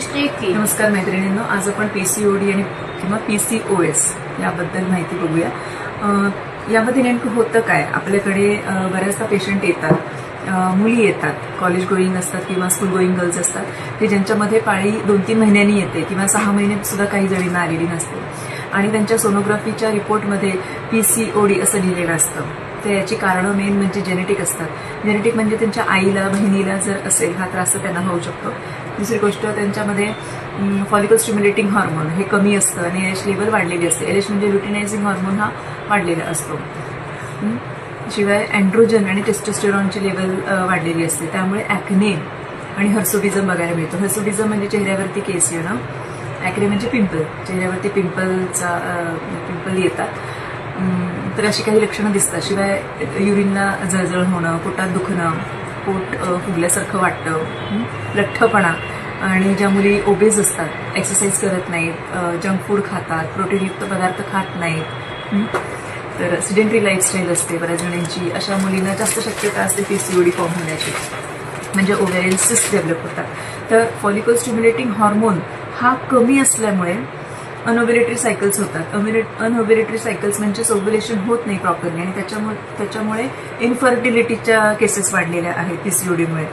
नमस्कार मैत्रिणींनो, आज आपण पीसीओडी आणि किंवा पीसीओएस याबद्दल माहिती बघूया. यामध्ये नेमकं होतं काय. आपल्याकडे बऱ्याचदा पेशंट येतात, मुली येतात, कॉलेज गोईंग असतात किंवा स्कूल गोईंग गर्ल्स असतात, की ज्यांच्यामध्ये पाळी 2-3 महिन्यांनी येते किंवा 6 महिन्यात सुद्धा काही जणींना आलेली नसते आणि त्यांच्या सोनोग्राफीच्या रिपोर्टमध्ये पीसीओडी असं लिहिलेलं असतं. तर याची कारणं मेन म्हणजे जेनेटिक असतात. जेनेटिक म्हणजे त्यांच्या आईला, बहिणीला जर असेल हा त्रास तर त्यांना होऊ शकतो. दुसरी गोष्ट, त्यांच्यामध्ये फॉलिकल स्टिम्युलेटिंग हार्मोन हे कमी असतं आणि एच लेवल वाढलेली असते. एच म्हणजे ल्युटिनायझिंग हार्मोन हा वाढलेला असतो. शिवाय अँड्रोजन आणि टेस्टोस्टेरॉनची लेवल वाढलेली असते. त्यामुळे ॲक्ने आणि हर्सुटिझम बघायला मिळतो. हर्सुटिझम म्हणजे चेहऱ्यावरती केस येणं, ॲक्ने म्हणजे पिंपल, चेहऱ्यावरती पिंपल येतात. तर अशी काही लक्षणं दिसतात. शिवाय युरिनला जळजळ होणं, पोटात दुखणं, पोट फुगल्यासारखं वाटतं, लठ्ठपणा. आणि ज्या मुली ओबेज असतात, एक्सरसाइज करत नाहीत, जंक फूड खातात, प्रोटीनयुक्त पदार्थ खात नाहीत, तर सिडेंटरी लाईफस्टाईल असते बऱ्याच जणांची, अशा मुलींना जास्त शक्यता असते पीसीओडी फॉर्म होण्याची, म्हणजे ओव्हॅरियन सिस्ट डेव्हलप होतात. तर फॉलिकल स्टिम्युलेटिंग हार्मोन हा कमी असल्यामुळे अनओव्युलेटरी सायकल्स होतात. अनओव्युलेटरी सायकल्स म्हणजे ओव्युलेशन होत नाही प्रॉपरली आणि त्याच्यामुळे इन्फर्टिलिटीच्या केसेस वाढलेल्या आहेत पीसीओडीमुळे.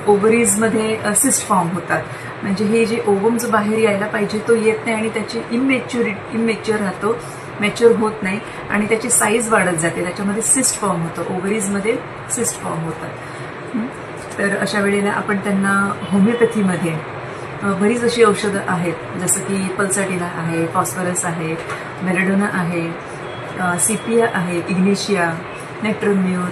ओव्हरीजमध्ये सिस्ट फॉर्म होतात, म्हणजे हे जे ओव्हम जो बाहेर यायला पाहिजे तो येत नाही आणि त्याची इमॅच्युअर राहतो, मॅच्युअर होत नाही आणि त्याची साईज वाढत जाते, त्याच्यामध्ये सिस्ट फॉर्म होतं, ओव्हरीजमध्ये सिस्ट फॉर्म होतात. तर अशा वेळेला आपण त्यांना होमिओपॅथीमध्ये बरीच अशी औषधं आहेत, जसं की पल्साटिला आहे, फॉस्फरस आहे, मेलाडोना आहे, सिपिया आहे, इग्नेशिया, नेट्रोम्यूर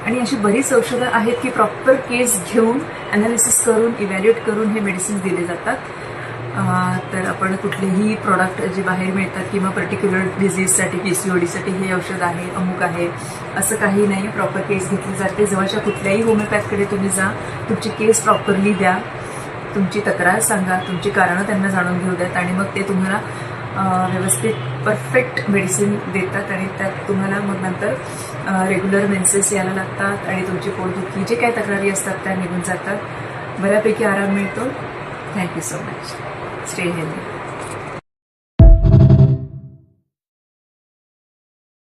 आणि अशी बरीच औषधं आहेत की प्रॉपर केस घेऊन ॲनालिसिस करून इव्हॅल्युएट करून हे मेडिसिन्स दिले जातात. तर आपण कुठलेही प्रॉडक्ट जे बाहेर मिळतात किंवा पर्टिक्युलर डिझीजसाठी, पीसीओडीसाठी हे औषध आहे, अमुक आहे, असं काही नाही. प्रॉपर केस घेतली जाते. जवळच्या कुठल्याही होमिओपॅथकडे तुम्ही जा, तुमची केस प्रॉपरली द्या, तुमची तक्रार सांगा, तुमची कारणं त्यांना जाणून घेऊ द्यात आणि मग ते तुम्हाला व्यवस्थित परफेक्ट मेडिसिन देतात आणि त्यात तुम्हाला मग नंतर रेग्युलर मेन्सेस यायला लागतात आणि तुमची पोटदुखी जे काही तक्रारी असतात त्या निघून जातात. बऱ्यापैकी आराम मिळतो. Thank you so much. Stay healthy.